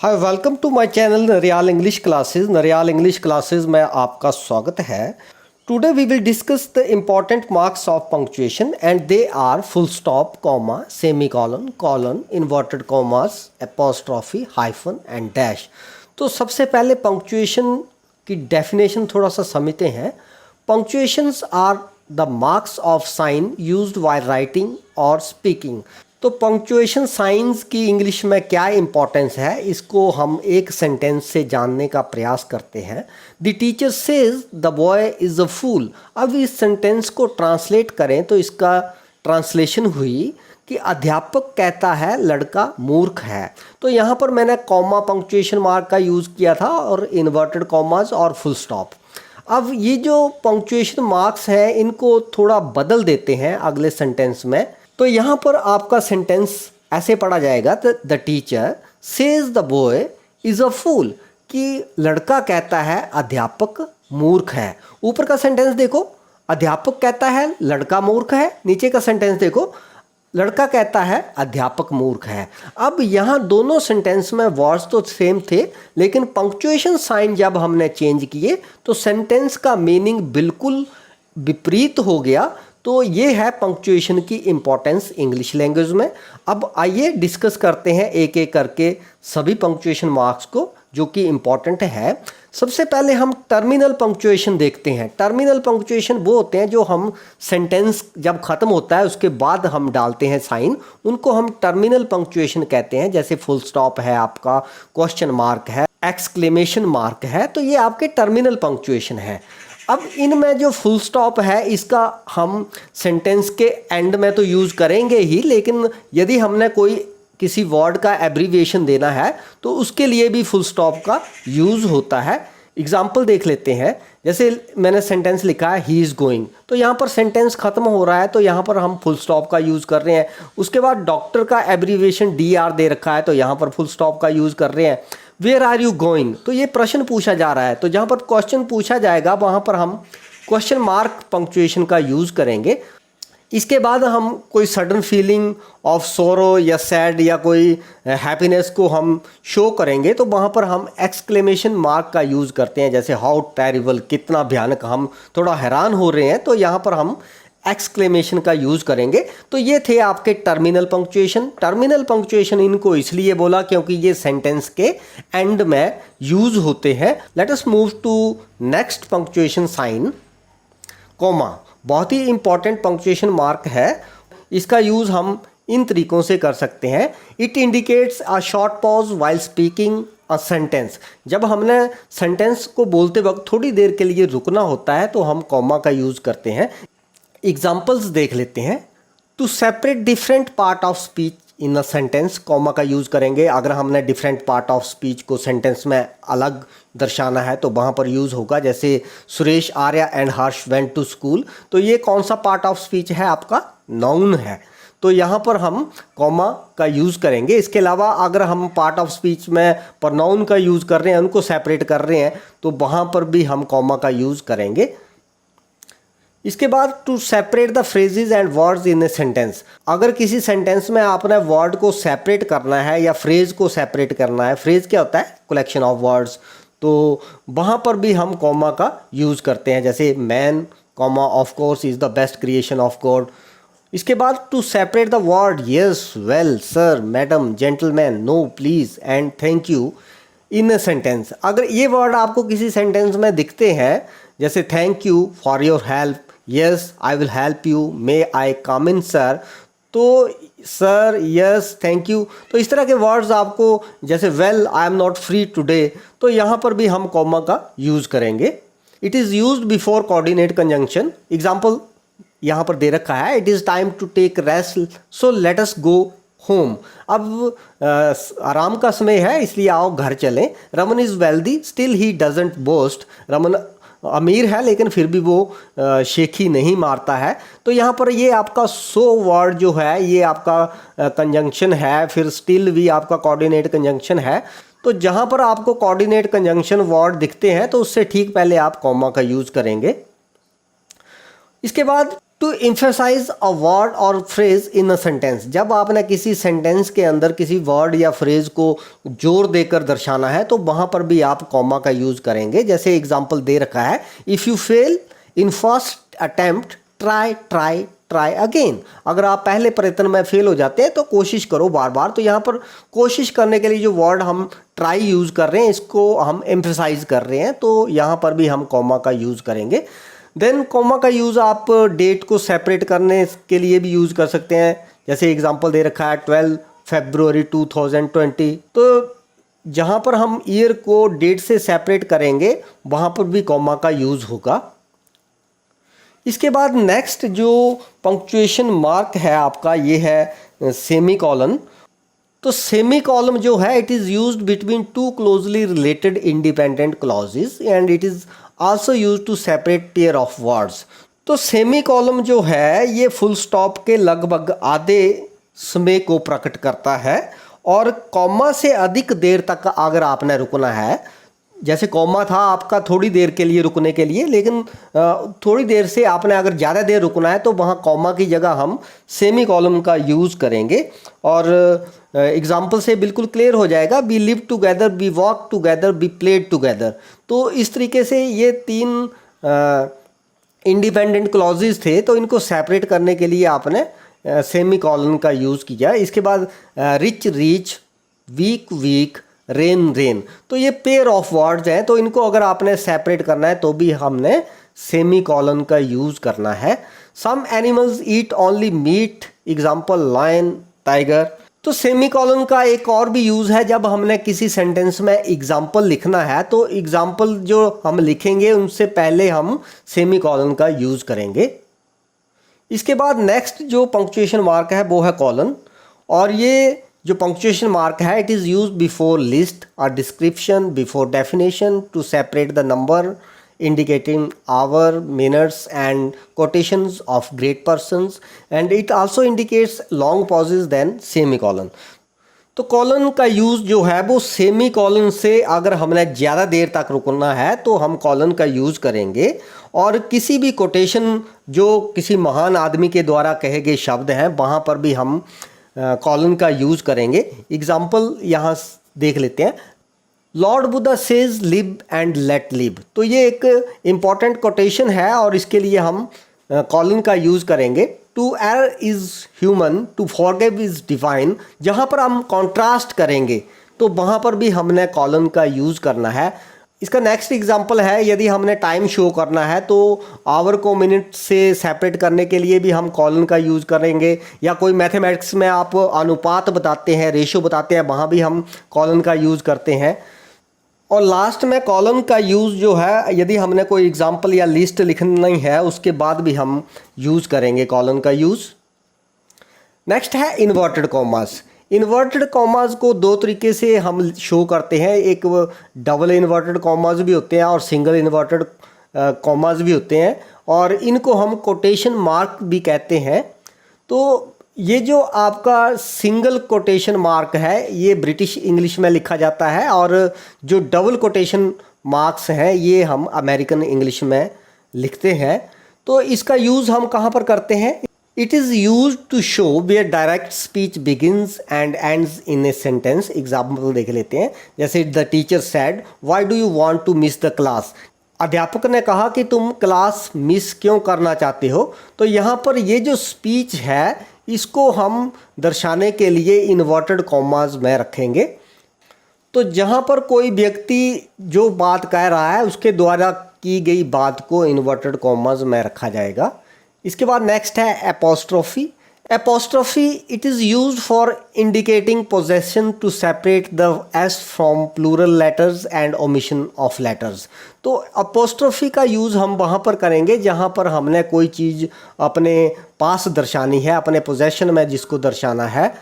Hi welcome to my channel Nariyal English classes. Nariyal English classes में आपका स्वागत है। Today we will discuss the important marks of punctuation and they are full stop, comma, semicolon, colon, inverted commas, apostrophe, hyphen and dash. तो सबसे पहले punctuation की definition थोड़ा सा समझते हैं। Punctuations are the marks of sign used while writing और speaking. तो पंक्चुएशन साइंस की इंग्लिश में क्या इंपॉर्टेंस है, इसको हम एक सेंटेंस से जानने का प्रयास करते हैं। The teacher says the boy is a fool. अब इस सेंटेंस को ट्रांसलेट करें तो इसका ट्रांसलेशन हुई कि अध्यापक कहता है लड़का मूर्ख है। तो यहाँ पर मैंने कॉमा पंक्चुएशन मार्क का यूज़ किया था और इन्वर्टेड कॉमास और फुल स्टॉप। अब ये जो पंक्चुएशन मार्क्स हैं इनको थोड़ा बदल देते हैं अगले सेंटेंस में। तो यहाँ पर आपका सेंटेंस ऐसे पढ़ा जाएगा, the teacher says the boy is a fool, कि लड़का कहता है अध्यापक मूर्ख है। ऊपर का सेंटेंस देखो, अध्यापक कहता है लड़का मूर्ख है। नीचे का सेंटेंस देखो, लड़का कहता है अध्यापक मूर्ख है। अब यहाँ दोनों सेंटेंस में वर्ड्स तो सेम थे, लेकिन पंक्चुएशन साइन जब हमने चेंज किए तो सेंटेंस का मीनिंग बिल्कुल विपरीत हो गया। तो ये है पंक्चुएशन की इम्पोर्टेंस इंग्लिश लैंग्वेज में। अब आइए डिस्कस करते हैं एक एक करके सभी पंक्चुएशन मार्क्स को जो कि इम्पॉर्टेंट है। सबसे पहले हम टर्मिनल पंक्चुएशन देखते हैं। टर्मिनल पंक्चुएशन वो होते हैं जो हम सेंटेंस जब ख़त्म होता है उसके बाद हम डालते हैं साइन, उनको हम टर्मिनल पंक्चुएशन कहते हैं। जैसे फुल स्टॉप है, आपका क्वेश्चन मार्क है, एक्सक्लेमेशन मार्क है, तो ये आपके टर्मिनल पंक्चुएशन है। अब इनमें जो फुल स्टॉप है इसका हम सेंटेंस के एंड में तो यूज़ करेंगे ही, लेकिन यदि हमने कोई किसी वर्ड का एब्रीविएशन देना है तो उसके लिए भी फुल स्टॉप का यूज़ होता है। एग्जाम्पल देख लेते हैं। जैसे मैंने सेंटेंस लिखा है ही इज़ गोइंग, तो यहाँ पर सेंटेंस ख़त्म हो रहा है तो यहाँ पर हम फुल स्टॉप का यूज़ कर रहे हैं। उसके बाद डॉक्टर का एब्रीविएशन DR दे रखा है तो यहाँ पर फुल स्टॉप का यूज़ कर रहे हैं। वेयर आर यू गोइंग, तो ये प्रश्न पूछा जा रहा है, तो जहाँ पर क्वेश्चन पूछा जाएगा वहाँ पर हम क्वेश्चन मार्क पंक्चुएशन का यूज़ करेंगे। इसके बाद हम कोई सडन फीलिंग ऑफ सोरो या सैड या कोई हैप्पीनेस को हम शो करेंगे तो वहाँ पर हम एक्सक्लेमेशन मार्क का यूज़ करते हैं। जैसे हाउ टेरिबल, कितना भयानक, हम थोड़ा हैरान हो रहे हैं तो यहाँ पर हम एक्सक्लेमेशन का यूज़ करेंगे। तो ये थे आपके टर्मिनल पंक्चुएशन। टर्मिनल पंक्चुएशन इनको इसलिए बोला क्योंकि ये सेंटेंस के एंड में यूज़ होते हैं। Let us move to next punctuation sign, comma. बहुत ही इंपॉर्टेंट पंक्चुएशन मार्क है। इसका यूज़ हम इन तरीक़ों से कर सकते हैं। It indicates a short pause while speaking a sentence. जब हमने सेंटेंस को बोलते वक्त थोड़ी देर के लिए रुकना होता है तो हम कॉमा का यूज़ करते हैं। एग्जाम्पल्स देख लेते हैं। To separate different part of speech in a sentence, comma का यूज़ करेंगे। अगर हमने डिफरेंट पार्ट ऑफ स्पीच को सेंटेंस में अलग दर्शाना है तो वहाँ पर यूज़ होगा। जैसे Suresh, Arya and Harsh went to school, तो ये कौन सा पार्ट ऑफ स्पीच है, आपका नाउन है, तो यहाँ पर हम कॉमा का यूज़ करेंगे। इसके अलावा अगर हम पार्ट ऑफ स्पीच में प्रोनाउन का यूज़ कर रहे हैं, उनको सेपरेट कर रहे हैं, तो वहाँ पर भी हम कॉमा का यूज़ करेंगे। इसके बाद to separate the phrases and words in a sentence. अगर किसी सेंटेंस में आपने वर्ड को सेपरेट करना है या फ्रेज को सेपरेट करना है, फ्रेज क्या होता है, कलेक्शन ऑफ वर्ड्स, तो वहाँ पर भी हम कॉमा का यूज़ करते हैं। जैसे man, comma, of course is the best creation of God. इसके बाद to separate the word yes, well, sir, madam, gentleman, no, please and thank you in a sentence. अगर ये वर्ड आपको किसी सेंटेंस में दिखते हैं, जैसे thank you for your help, yes I will help you, may I come in sir, तो sir, yes, thank you, तो इस तरह के वर्ड्स आपको, जैसे well I am not free today, तो यहाँ पर भी हम कॉमा का यूज़ करेंगे। It is used before coordinate conjunction. Example यहाँ पर दे रखा है, it is time to take rest so let us go home. अब आराम का समय है इसलिए आओ घर चलें। Raman is wealthy still he doesn't boast. Raman अमीर है लेकिन फिर भी वो शेखी नहीं मारता है। तो यहाँ पर ये आपका सो वर्ड जो है ये आपका कंजंक्शन है, फिर स्टिल भी आपका कोऑर्डिनेट कंजंक्शन है। तो जहाँ पर आपको कोऑर्डिनेट कंजंक्शन वर्ड दिखते हैं तो उससे ठीक पहले आप कॉमा का यूज़ करेंगे। इसके बाद टू एम्फेसाइज अ वर्ड और फ्रेज इन अ सेंटेंस, जब आपने किसी सेंटेंस के अंदर किसी वर्ड या फ्रेज को जोर देकर दर्शाना है तो वहाँ पर भी आप कॉमा का यूज़ करेंगे। जैसे एग्जांपल दे रखा है, if you fail in first attempt try try try again. अगर आप पहले प्रयत्न में फेल हो जाते हैं तो कोशिश करो बार बार। तो यहाँ पर कोशिश करने के लिए जो वर्ड हम ट्राई यूज़ कर रहे हैं इसको हम एम्फेसाइज कर रहे हैं, तो यहाँ पर भी हम कॉमा का यूज़ करेंगे। देन कॉमा का यूज़ आप डेट को सेपरेट करने के लिए भी यूज़ कर सकते हैं। जैसे एग्जांपल दे रखा है 12 फरवरी 2020, तो जहाँ पर हम ईयर को डेट से सेपरेट करेंगे वहाँ पर भी कॉमा का यूज़ होगा। इसके बाद नेक्स्ट जो पंक्चुएशन मार्क है आपका, ये है सेमी कॉलन। तो सेमी कॉलम जो है it is used between two closely related independent clauses and it is also used to separate pair of words. तो सेमी कॉलम जो है ये फुल स्टॉप के लगभग आधे समय को प्रकट करता है, और कॉमा से अधिक देर तक अगर आपने रुकना है, जैसे कॉमा था आपका थोड़ी देर के लिए रुकने के लिए, लेकिन थोड़ी देर से आपने अगर ज़्यादा देर रुकना है तो वहाँ कॉमा की जगह हम सेमी कॉलम का यूज़ करेंगे। और एग्जाम्पल से बिल्कुल क्लियर हो जाएगा, we live together, we walk together, we played together. तो इस तरीके से ये तीन इंडिपेंडेंट क्लॉजेज थे, तो इनको सेपरेट करने के लिए आपने सेमी कॉलन का यूज़ किया। इसके बाद rich reach, week weak, rain reign, तो ये पेयर ऑफ वर्ड्स हैं, तो इनको अगर आपने सेपरेट करना है तो भी हमने सेमी कॉलन का यूज़ करना है। Some animals eat only meat, example lion, tiger. तो सेमी कॉलन का एक और भी यूज़ है, जब हमने किसी सेंटेंस में एग्जाम्पल लिखना है तो एग्जाम्पल जो हम लिखेंगे उनसे पहले हम सेमी कॉलन का यूज़ करेंगे। इसके बाद नेक्स्ट जो पंक्चुएशन मार्क है वो है कॉलन, और ये जो पंक्चुएशन मार्क है it is use before list और description, before definition, to separate the number, indicating hour, minutes and quotations of great persons, and it also indicates long pauses than semicolon। तो colon का use जो है वो semi colon से अगर हमने ज़्यादा देर तक रुकना है तो हम कॉलन का यूज़ करेंगे, और किसी भी कोटेशन जो किसी महान आदमी के द्वारा कहे गए शब्द हैं वहाँ पर भी हम कॉलन का यूज़ करेंगे। एग्जाम्पल यहाँ देख लेते हैं, Lord Buddha says live and let live. तो ये एक इम्पॉर्टेंट कोटेशन है और इसके लिए हम कॉलन का यूज़ करेंगे। To error is human, to forgive is divine. जहाँ पर हम कॉन्ट्रास्ट करेंगे तो वहाँ पर भी हमने कॉलन का यूज़ करना है। इसका नेक्स्ट एग्जांपल है, यदि हमने टाइम शो करना है तो आवर को मिनट से सेपरेट करने के लिए भी हम कॉलन का यूज़ करेंगे, या कोई मैथमेटिक्स में आप अनुपात बताते हैं, रेशो बताते हैं, वहाँ भी हम कॉलन का यूज़ करते हैं। और लास्ट में कॉलम का यूज़ जो है, यदि हमने कोई एग्जांपल या लिस्ट लिखनी है उसके बाद भी हम यूज़ करेंगे कॉलम का यूज़। नेक्स्ट है इन्वर्टेड कॉमास। इन्वर्टेड कॉमास को दो तरीके से हम शो करते हैं, एक डबल इन्वर्टेड कॉमास भी होते हैं और सिंगल इन्वर्टेड कॉमास भी होते हैं, और इनको हम कोटेशन मार्क भी कहते हैं। तो ये जो आपका सिंगल कोटेशन मार्क है ये ब्रिटिश इंग्लिश में लिखा जाता है, और जो डबल कोटेशन मार्क्स हैं ये हम अमेरिकन इंग्लिश में लिखते हैं। तो इसका यूज़ हम कहाँ पर करते हैं? It is use to show where direct speech begins and ends in a sentence. Example देख लेते हैं, जैसे the teacher said why do you want to miss the class. अध्यापक ने कहा कि तुम क्लास मिस क्यों करना चाहते हो। तो यहाँ पर ये जो स्पीच है इसको हम दर्शाने के लिए इन्वर्टेड कॉमास में रखेंगे। तो जहाँ पर कोई व्यक्ति जो बात कह रहा है उसके द्वारा की गई बात को इन्वर्टेड कॉमास में रखा जाएगा। इसके बाद नेक्स्ट है apostrophe. Apostrophe it is used for indicating possession to separate the s from plural letters and omission of letters. तो एपोस्ट्रोफी का यूज़ हम वहाँ पर करेंगे जहाँ पर हमने कोई चीज़ अपने पास दर्शानी है, अपने पोजेशन में जिसको दर्शाना है।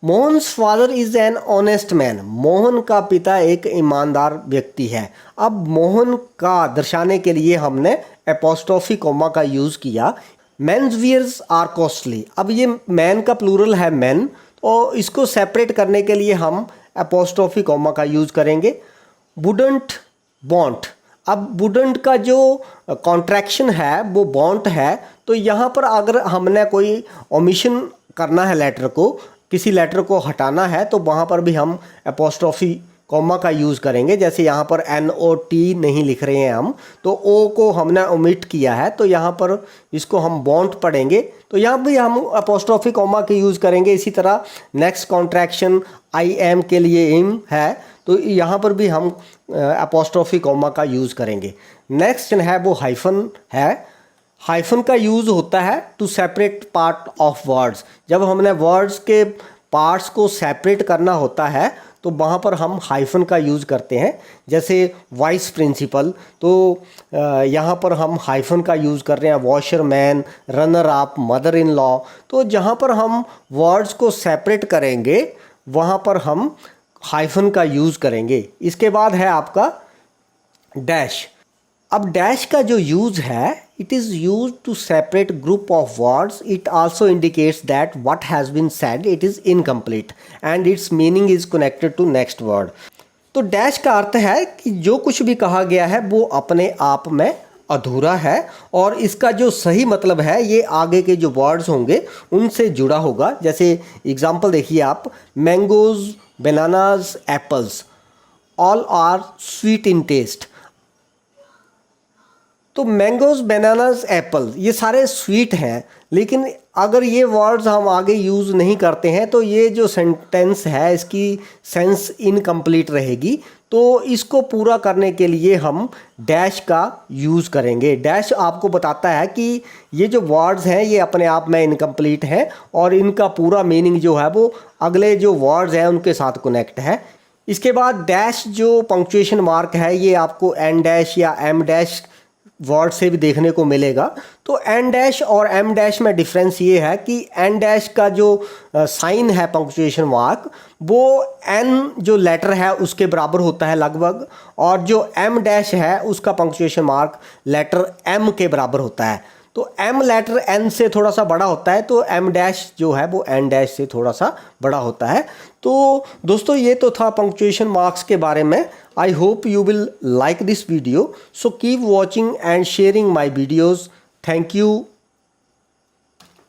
Mohan's father is an honest man. Mohan का पिता एक ईमानदार व्यक्ति है। अब मोहन का दर्शाने के लिए हमने एपोस्ट्रोफी कॉमा का यूज़ किया। Men's wears are costly. अब ये मैन का प्लूरल है मैन, और इसको सेपरेट करने के लिए हम एपोस्ट्रोफी कॉमा का यूज़ करेंगे। Wouldn't burnt. अब वुडंट का जो कॉन्ट्रैक्शन है वो बॉन्ट है, तो यहाँ पर अगर हमने कोई ओमिशन करना है लेटर को, किसी लेटर को हटाना है, तो वहाँ पर भी हम अपोस्ट्रोफी कॉमा का यूज़ करेंगे। जैसे यहाँ पर NOT नहीं लिख रहे हैं हम, तो O को हमने ओमिट किया है, तो यहाँ पर इसको हम बॉन्ड पढ़ेंगे, तो यहाँ भी हम अपोस्ट्रोफी कॉमा के यूज़ करेंगे। इसी तरह नेक्स्ट कॉन्ट्रैक्शन IM के लिए इम है, तो यहाँ पर भी हम अपोस्ट्रोफी कॉमा का यूज़ करेंगे। नेक्स्ट है वो हाइफन है। हाइफन का यूज़ होता है to separate part of words. जब हमने वर्ड्स के पार्ट्स को सेपरेट करना होता है तो वहाँ पर हम हाइफन का यूज़ करते हैं। जैसे वाइस प्रिंसिपल, तो यहाँ पर हम हाइफन का यूज़ कर रहे हैं। Washerman, runner up, mother in law, तो जहाँ पर हम वर्ड्स को सेपरेट करेंगे वहाँ पर हम हाइफन का यूज़ करेंगे। इसके बाद है आपका डैश। अब डैश का जो यूज़ है, it is use to separate group of words. It also indicates that what has been said it is incomplete and its meaning is connected to next word. तो डैश का अर्थ है कि जो कुछ भी कहा गया है वो अपने आप में अधूरा है, और इसका जो सही मतलब है ये आगे के जो वर्ड्स होंगे उनसे जुड़ा होगा। जैसे एग्जाम्पल देखिए आप, mangoes, bananas, apples all are sweet in taste. तो मैंगोज, बनानास, एप्पल ये सारे स्वीट हैं, लेकिन अगर ये वर्ड्स हम आगे यूज़ नहीं करते हैं तो ये जो सेंटेंस है इसकी सेंस इनकम्प्लीट रहेगी। तो इसको पूरा करने के लिए हम डैश का यूज़ करेंगे। डैश आपको बताता है कि ये जो वर्ड्स हैं ये अपने आप में इनकम्प्लीट हैं और इनका पूरा मीनिंग जो है वो अगले जो वर्ड्स हैं उनके साथ कनेक्ट है। इसके बाद डैश जो पंक्चुएशन मार्क है ये आपको एन डैश या एम डैश वर्ड से भी देखने को मिलेगा। तो एन डैश और एम डैश में डिफरेंस ये है कि एन डैश का जो साइन है पंक्चुएशन मार्क वो एन जो लेटर है उसके बराबर होता है लगभग, और जो एम डैश है उसका पंक्चुएशन मार्क लेटर एम के बराबर होता है। तो एम लेटर एन से थोड़ा सा बड़ा होता है, तो एम डैश जो है वो एन डैश से थोड़ा सा बड़ा होता है। तो दोस्तों ये तो था पंक्चुएशन मार्क्स के बारे में। I hope you will like this video. So keep watching and sharing my videos. Thank you.